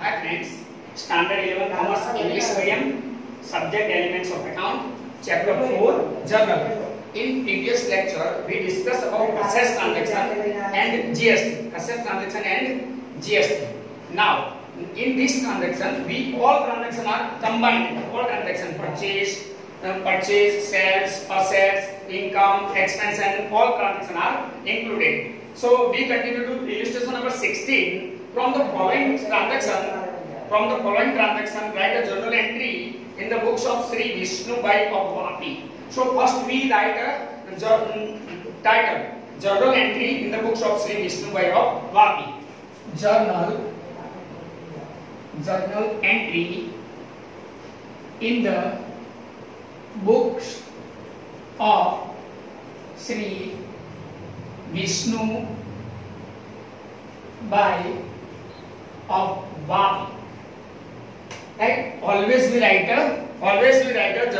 Hi friends, Standard 11 Commerce English Medium, Subject Elements of Account, Chapter 4, Journal. In previous lecture, we discussed about assets transaction and GST. Assets transaction and GST. Now, in this transaction, all transactions are combined. All transactions, purchase, sales, assets, income, expense, and all transactions are included. So we continue to illustration number 16. From the following transaction, write a journal entry in the books of Sri Vishnu Bai of Vapi. So first we write a title, journal entry in the books of Sri Vishnu Bai of Vapi. Journal entry in the books of Sri Vishnu Bai of Vapi. Right? Always we write a title.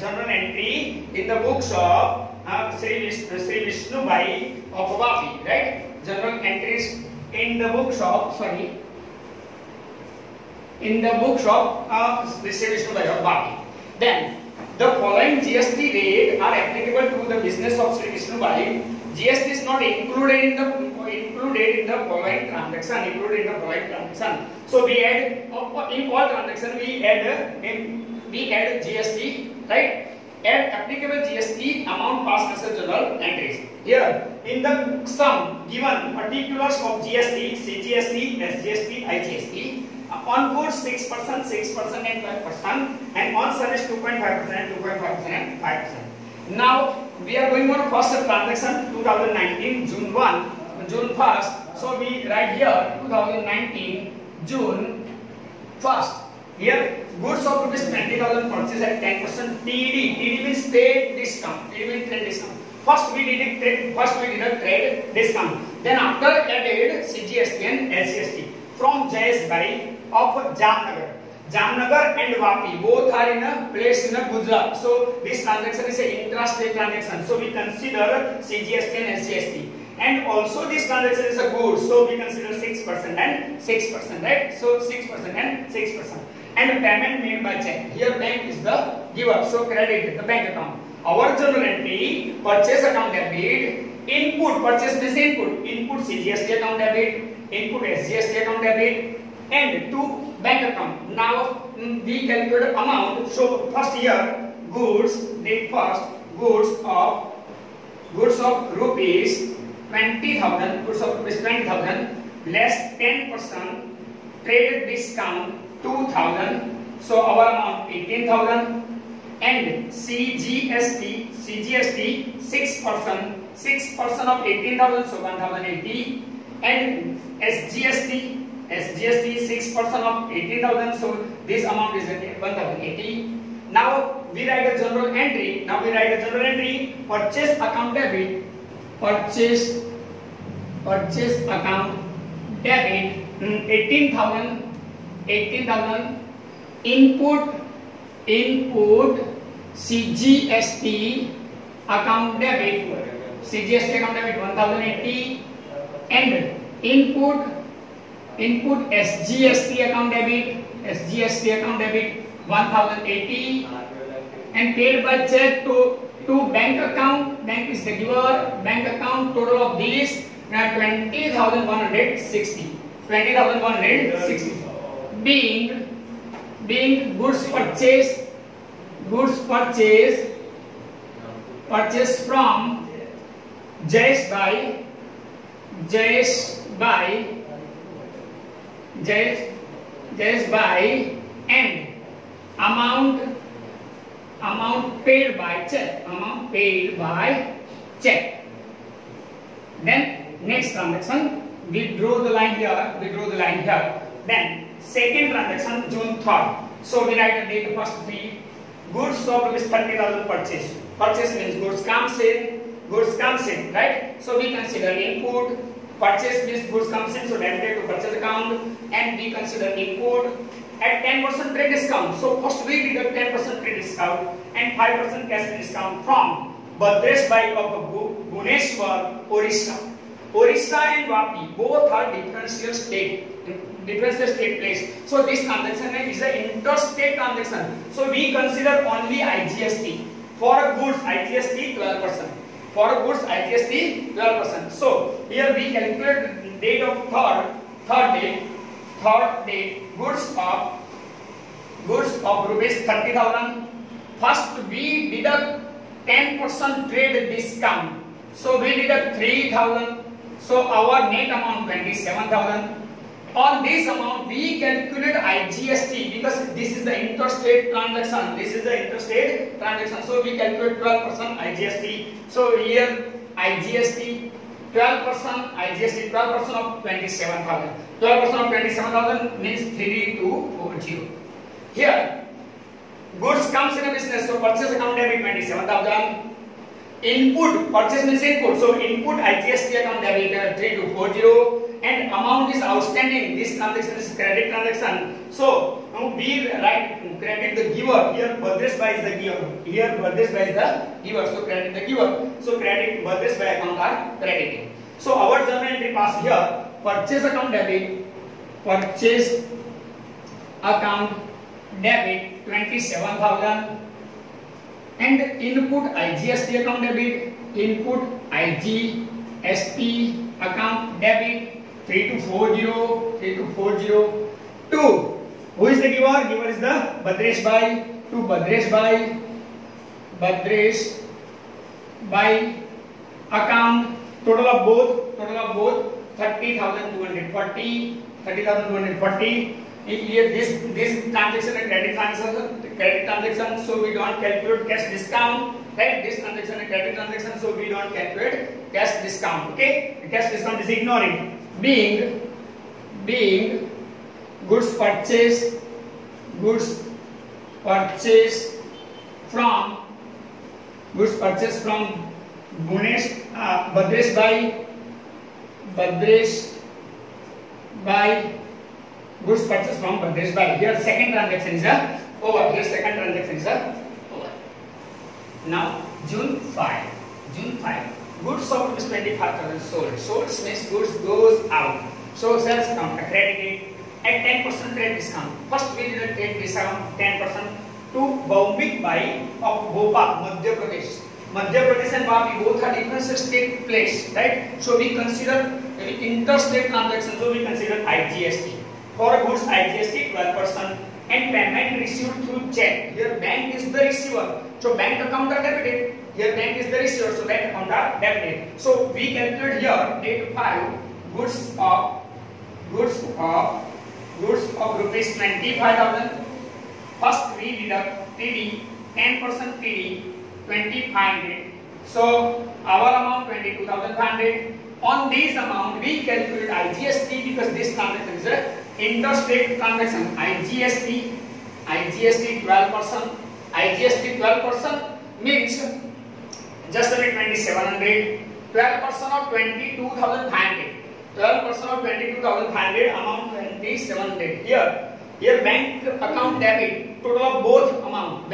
Journal entry in the books of Sri Vishnu Bai of Vapi. Right? Journal entries in the books of Sri Vishnu Bai of Vapi. Then the following GST rate are applicable to the business of Sri Vishnu Bai. GST is not included in the following transaction. So we add in all transaction we add GST, right? Add applicable GST amount past message journal entries. Here in the sum given particulars of GST, CGST, SGST, IGST. On goods 6%, and 5%, and on service 2.5%, and 5%. Now we are going on first transaction 2019 June 1st. So we write here 2019 June 1st. Here goods of rupees 20,000 purchase at 10% TD. TD means trade discount. First we did a trade discount. Then after added CGST and SGST from Jayesh Bai of Jamnagar and Vapi, both are in a place in Gujarat. So this transaction is an intrastate transaction. So we consider CGST and SGST. And also this transaction is a good. So we consider 6% and 6%, right? So 6% and 6%. And payment made by check. Here bank is the giver. So credit the bank account. Our journal entry, purchase account debit, input, purchase means input CGST account debit, input SGST account debit, and to bank account. Now we calculate amount. So first here goods of rupees 20,000, less 10% trade discount 2,000. So our amount 18,000. And CGST 6% of 18,000, so 1,080. And SGST 6% of 18,000, so this amount is 1,080. Now we write a journal entry. Purchase account debit. Purchase account debit 18,000. Input CGST account debit 1,080, and input SGST account debit 1,080, and paid by check to bank account. Bank is the giver. Bank account total of these 20,160. Being goods purchase from Jayesh Bai, and amount paid by check. Then next transaction, we draw the line here. Then second transaction June 3rd. So we write a date first three. Goods of rupees 30,000 purchase. Purchase means goods comes in, right? So we consider input. Purchase means goods comes in, so debited to purchase account, and we consider input at 10% trade discount. So first we deduct 10% trade discount and 5% cash discount from Bhadresh Bai of Bhubaneswar, Orissa. Orissa and Vapi both are differential state place. So this transaction is an interstate transaction. So we consider only IGST. For goods IGST 12%. For goods IGST 12%. So here we calculate date of third day goods of rupees 30,000. First we deduct 10% trade discount. So we deduct 3,000. So our net amount 27,000. On this amount we calculate IGST because this is the interstate transaction. So we calculate 12% IGST. So here IGST 12%, IGST 12% of 27,000. 12% of 27,000 means 3240. Here goods comes in a business, so purchase account debit 27,000. Input, purchase means input, so input IGST account debit 3240, and amount is outstanding. This transaction is credit transaction. So we write credit the giver. Here Bhadresh Bhai is the giver. So credit the giver. So credit Bhadresh Bhai account are credited. So our journal entry pass here. Purchase account debit. Purchase account debit 27,000. And input IGST account debit, input IGST account debit 3240. To who is the giver? Giver is the Bhadresh Bhai. To Bhadresh Bhai account total of both 30,240. Here this transaction is credit transaction, so we don't calculate cash discount. Right? This transaction is credit transaction, so we don't calculate cash discount. Okay? The cash discount is ignoring. Being goods purchase from Bhadresh Bhai. Goods purchase from Bhadresh Bhai. Here second transaction is over. Now June 5. Goods of 25,000 sold. Sold means goods goes out. So sales account accredited at 10% trade discount. First we did a trade discount 10% to Bhaumik Bhai of Bhopal, Madhya Pradesh. Madhya Pradesh and Vapi both are different state place, right? So we consider interstate transaction. So we consider IGST. For goods IGST 12% and payment received through check. Here bank is the receiver, so bank account are debited. Here bank is the receiver, so bank account are debited. So we calculate here date 5 goods of rupees 25,000. First we deduct TD 10% TD 2,500. So our amount 22,500. On this amount we calculate IGST because this transaction is a interstate transaction. IGST 12%. IGST 12% means just a bit 2,700. 12% of 22,500. 12% of 22,500 amount 2,700. Here bank account debit total of both amount.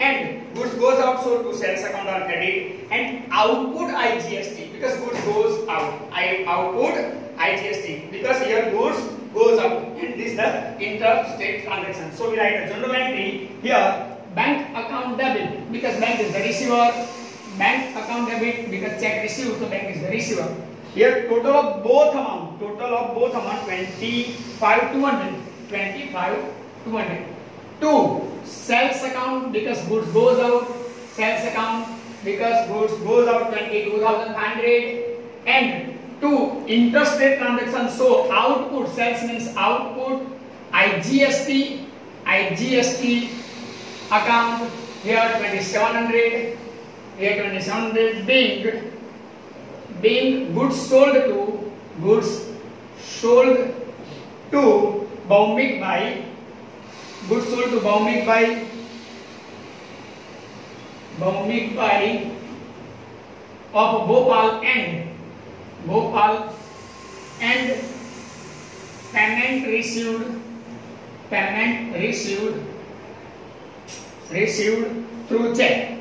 And goods goes out, so to sales account or credit, and output IGST because goods goes out. Output IGST because here goods goes out, and this is the interstate transaction. So we write a journal entry here: bank account debit because bank is the receiver. Bank account debit because check received, so bank is the receiver. Here total of both amount 25,200. To sales account because goods goes out, sales account because goods goes out 22,500, and to interstate transaction, so output sales means output IGST account here 2,700, being goods sold to Bhaumik Bhai. Goods sold to Bhaumik Bhai of Bhopal and payment received through check.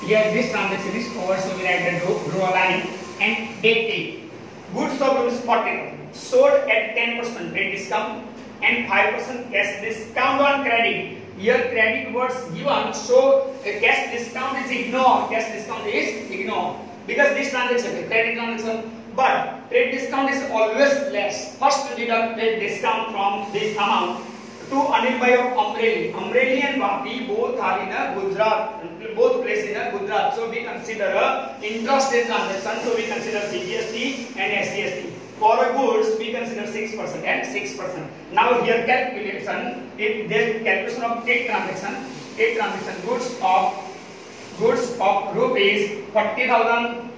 Here this transaction is over, so we write the draw line. And date A. Goods of rupees 40,000 sold at 10% rate discount and 5% cash discount on credit. Here credit was given, so a cash discount is ignored. Cash discount is ignored because this transaction is credit transaction. But trade discount is always less. First deduct trade discount from this amount. To Anil Bhai of Amreli. Amreli and Vapi both are in a Gujarat, both placed in a Gujarat. So we consider a intrastate transaction. So we consider CGST and SGST. For goods, we consider 6% and 6%. Now here calculation, if there calculation of 8 transaction, goods of rupees 40,000.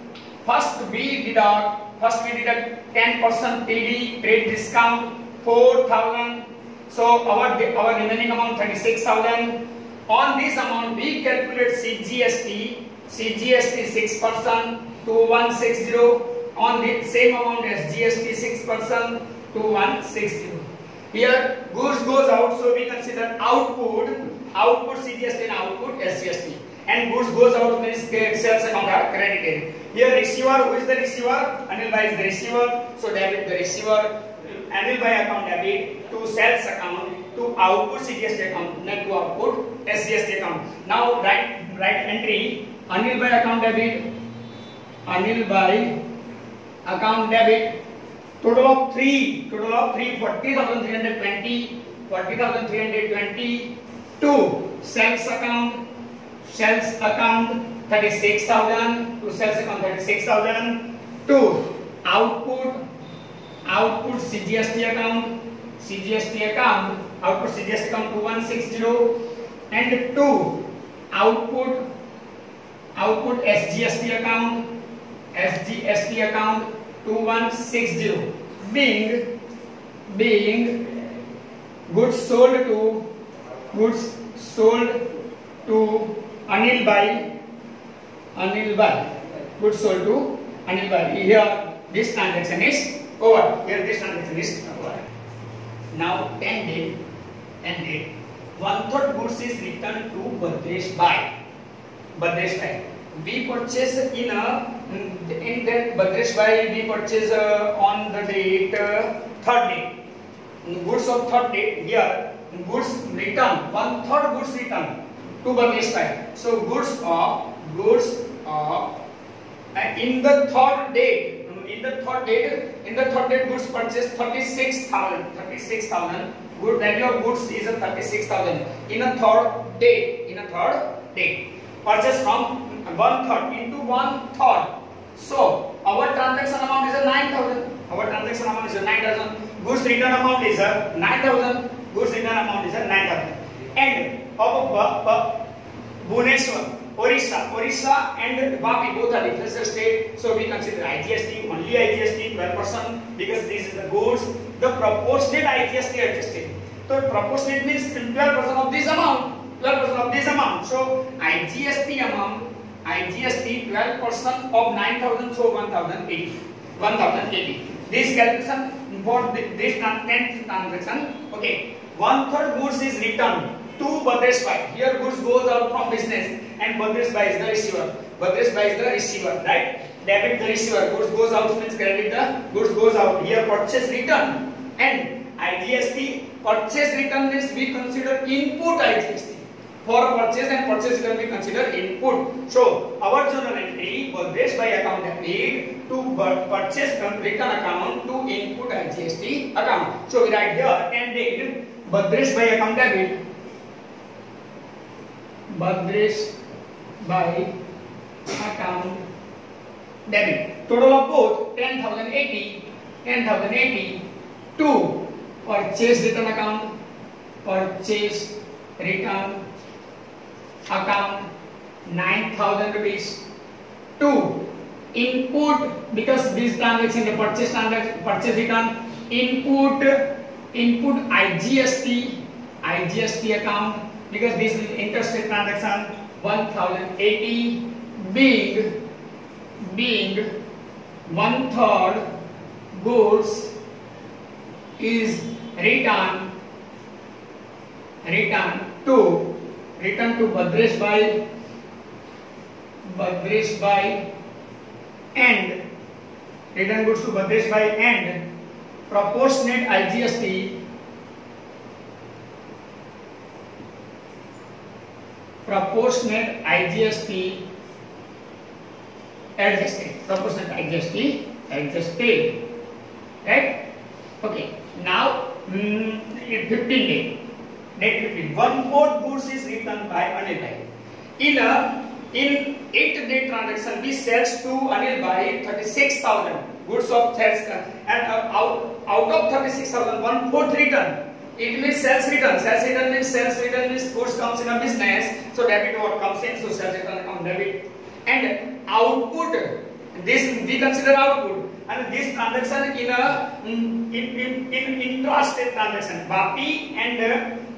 First we deduct 10% TD trade discount 4,000. So our remaining amount 36,000. On this amount we calculate CGST 6% to 160. On the same amount as GST 6% to 160. Here goods goes out, so we consider output CGST and output SGST. And goods goes out means sales account are credited. Here receiver, who is the receiver? Anil Bhai is the receiver, so debit the receiver. Anil Bhai account debit to sales account to output CGST account, not to output SGST account. Now write entry Anil Bhai account debit. Anil Bhai account debit. Total of 40,320. 40,320 to sales account 36,000 to sales account 36,000 to output CGST account output CGST account to 160 and to output SGST account to 160, being goods sold to Anil Bhai. Goods sold to Anil Bhai. Here this transaction is over. Now 10 date. 1/3 goods is returned to Bhadresh Bhai. We purchase in that Bhadresh Bhai we purchase on the date 3rd date. Goods of 3rd date. Here goods return 1/3 goods return to Bhadresh Bhai. So goods of in the 3rd date. In the third date goods purchased 36,000. Good value of goods is 36,000. In a third date. Purchase from 1/3 into 1/3. So our transaction amount is 9,000. Goods return amount is 9,000. And of Bhubaneswar, Orissa and Vapi both are different states. So we consider IGST, only IGST 12% because this is the goods. The proportionate IGST adjusted. So proportionate means 12% of this amount. So IGST 12% of 9,000, so 1,080. This calculation for this 10th transaction. Okay, 1/3 goods is returned to Bhadresh Bhai. Here goods goes out from business and Bhadresh Bhai is the receiver. Right? Debit the receiver. Goods goes out means credit the goods goes out. Here purchase return and IGST purchase return means we consider input IGST. For purchase and purchase return we consider input. So our journal entry Bhadresh Bhai account debit to purchase return account to input IGST account. So we write here and date Bhadresh Bhai account debit. Bhadresh Bhai account debit. Total of both 10,080 to purchase return account. Purchase return account 9,000 rupees to input, because this transaction the purchase return input IGST account, because this is interstate transaction 1,080 being 1/3 goods is returned to Bhadresh Bhai Bhadresh Bhai and return goods to Bhadresh Bhai and proportionate IGST adjusted, right? Okay, now 15 day, date 15. 1/4 goods is returned by Anil Bhai. In 8-day transaction, we sells to Anil Bhai 36,000 goods of sales, and out of 36,000, 1/4 return. It means sales return. Sales return means goods comes in a business, so debit what comes in, so sales return comes debit. And output, this we consider output. And this transaction in intrastate transaction, Vapi and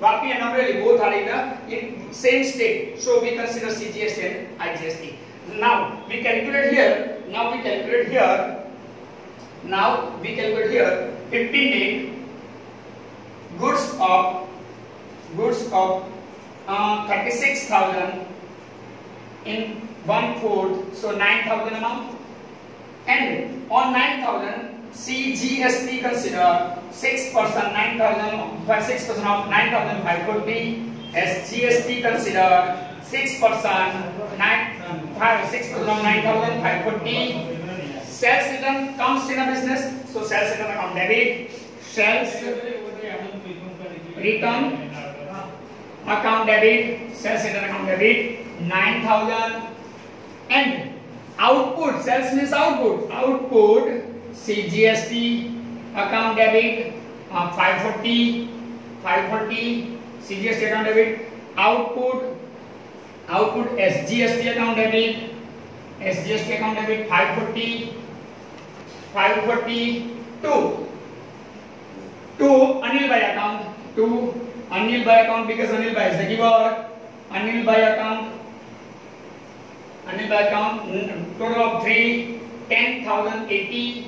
Amreli both are in same state, so we consider CGST and IGST. Now we calculate here. 15 day goods of 36,000 in 1/4, so 9,000 amount. And on 9,000, CGST consider 6%, 6% of 9,540. SGST consider 6%, 6% of 9,540. Sales return comes in a business, so sales return account debit. Sales return account debit, sales return account debit 9,000. And output, sales means output CGST account debit 540 CGST account debit. Output SGST account debit 540 to Anil Bhai account, because Anil Bhai is the giver. Anil Bhai account total of 10,080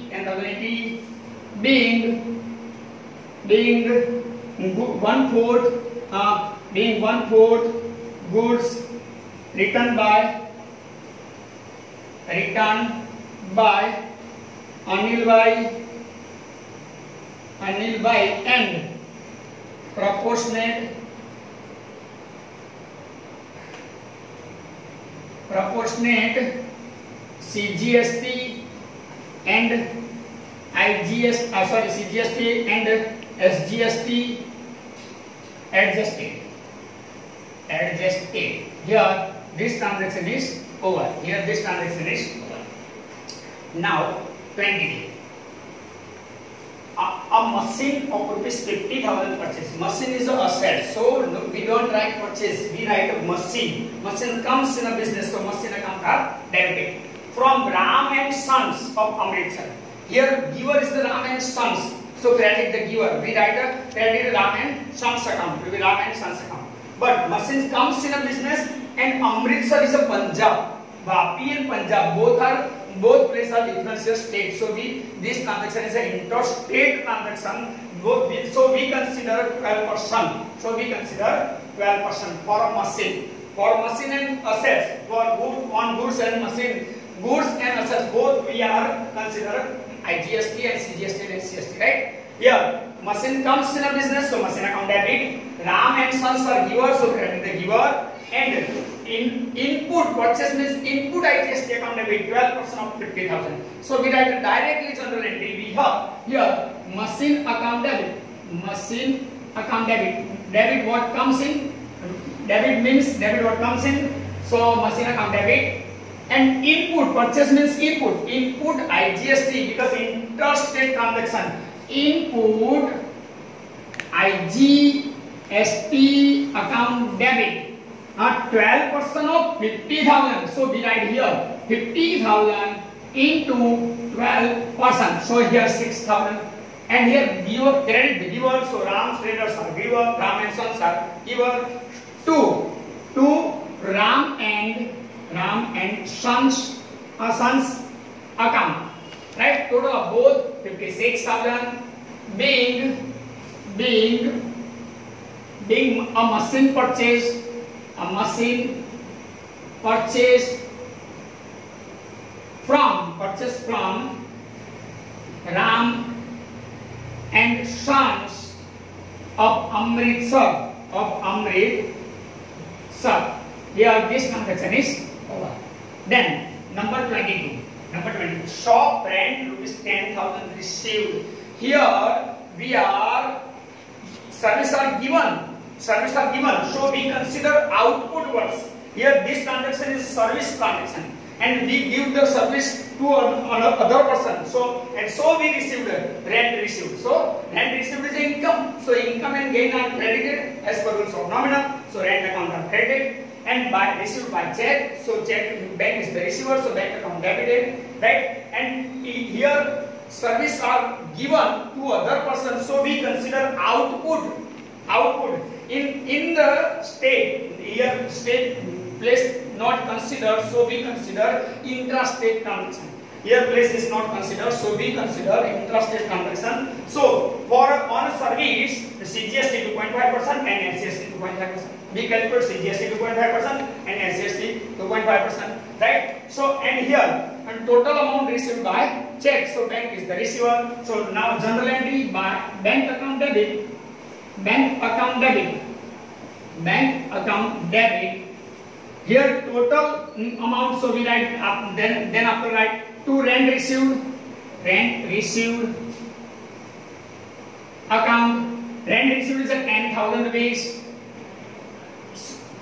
being 1/4 goods returned by Anil Bhai and proportionate CGST and CGST and SGST adjusted. Here this transaction is over. Now 20 day. A machine of rupees 50,000 purchase. Machine is an asset, so we don't write purchase, we write a machine. Machine comes in a business, so machine account are debited from Ram and Sons of Amritsar. Here giver is the Ram and Sons, so credit the giver. We write a credit Ram and Sons account. It will be Ram and Sons account. But machine comes in a business, and Amritsar is a Punjab. Vapi and Punjab both places are differential states, so this transaction is an interstate transaction. So we consider 12%. For a machine. For machine and assets, for goods and assets, both we are consider IGST and CGST and SGST, right? Here machine comes in a business, so machine account debit. Ram and Sons are giver, so credit the giver. And in input, purchase means input IGST account debit 12% of 50,000. So we write directly general entry. We have here machine account debit. Debit what comes in. Debit means debit what comes in. So machine account debit. And input, purchase means input. Input IGST, because interstate transaction. Input IGST account debit. 12% of 50,000. So we write here 50,000 into 12%. So here 6,000. And here giver, credit the giver. So Ram's traders are giver, Ram and Sons are giver. To Ram and Sons account. Right? Total of both 56,000 being a machine purchase purchase from Ram and Sons of Amritsar. Here this transaction is over. Then number 22. Shop rent ₹10,000 received. Here we are service are given. So we consider output works. Here this transaction is service transaction, and we give the service to another person. So we received rent received. So rent received is income. So income and gain are credited as per rules of nominal. So rent account are credited, and received by check. So check bank is the receiver. So bank account debited, right? And here service are given to other person. So we consider output in the state. Here state place not considered, so we consider intrastate transaction. Here place is not considered, so we consider intrastate transaction. So on a service, the CGST 2.5% and NCST 2.5%. We calculate CGST 2.5% and NCST 2.5%, right? So and here and total amount received by check. So bank is the receiver. So now general entry by bank account debit. Here total amount, so we write then after write to rent received account. Rent received is a 10,000 rupees.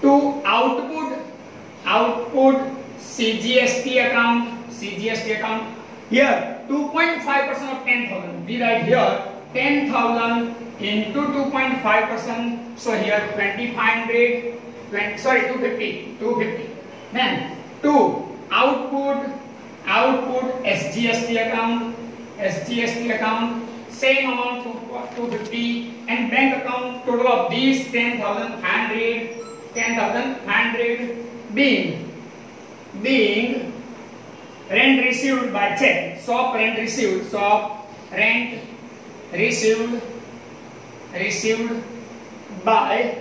To output CGST account. Here 2.5% of 10,000. We write here 10,000 into 2.5%. So here 250. Then to output SGST account, same amount 250, and bank account total of these 10,500 being rent received by check. Shop rent received by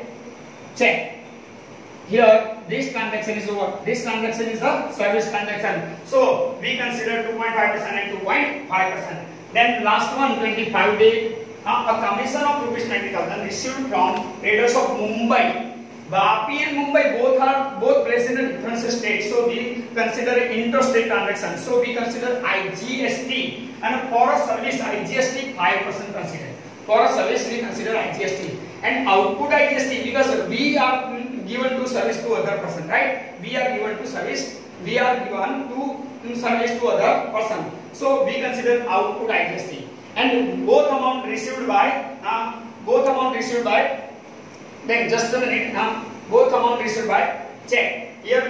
check. Here this transaction is over. This transaction is a service transaction. So we consider 2.5% and 2.5%. Then last one, 25 day. A commission of ₹20,000 received from traders of Mumbai. Vapi and Mumbai both placed in a different state. So we consider interstate transaction. So we consider IGST, and for a service IGST 5% considered. For a service we consider IGST, and output IGST because we are given to service to other person, right? We are given to service to other person. So we consider output IGST, and both amount received by then just a minute. Both amount received by check. Here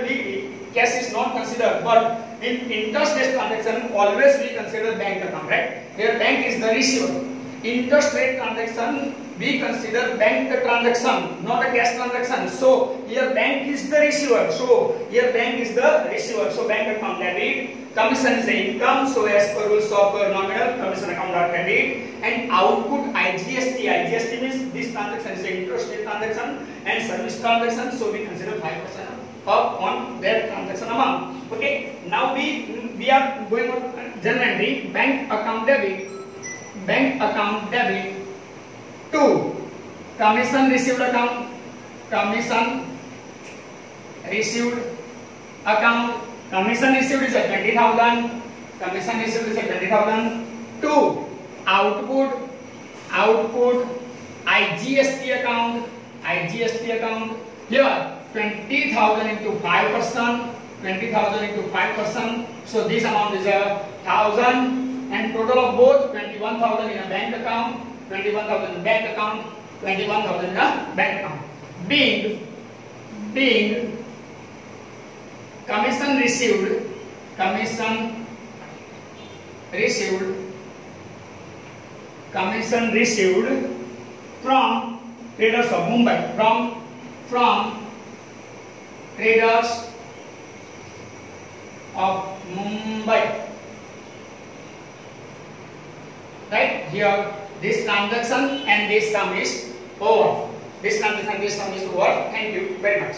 cash is not considered, but in interstate transaction always we consider bank account, right? Here bank is the receiver. Interstate transaction we consider bank transaction, not a cash transaction. So here bank is the receiver. So bank account debit. Commission is the income. So as per rules of nominal, commission account are credit. And output IGST. IGST means this transaction is an interstate transaction and service transaction. So we consider 5% up on their transaction amount. Okay. Now we are going on general entry. Bank account debit to commission received account. Commission received is a 20,000. To output IGST account. Here 20,000 into 5%. So this amount is 1,000. And total of both 21,000 in a bank account, 21,000 in bank account, 21,000 in a bank account. Being commission received from traders of Mumbai. From traders of Mumbai. Right here, this transaction and this sum is over. Thank you very much.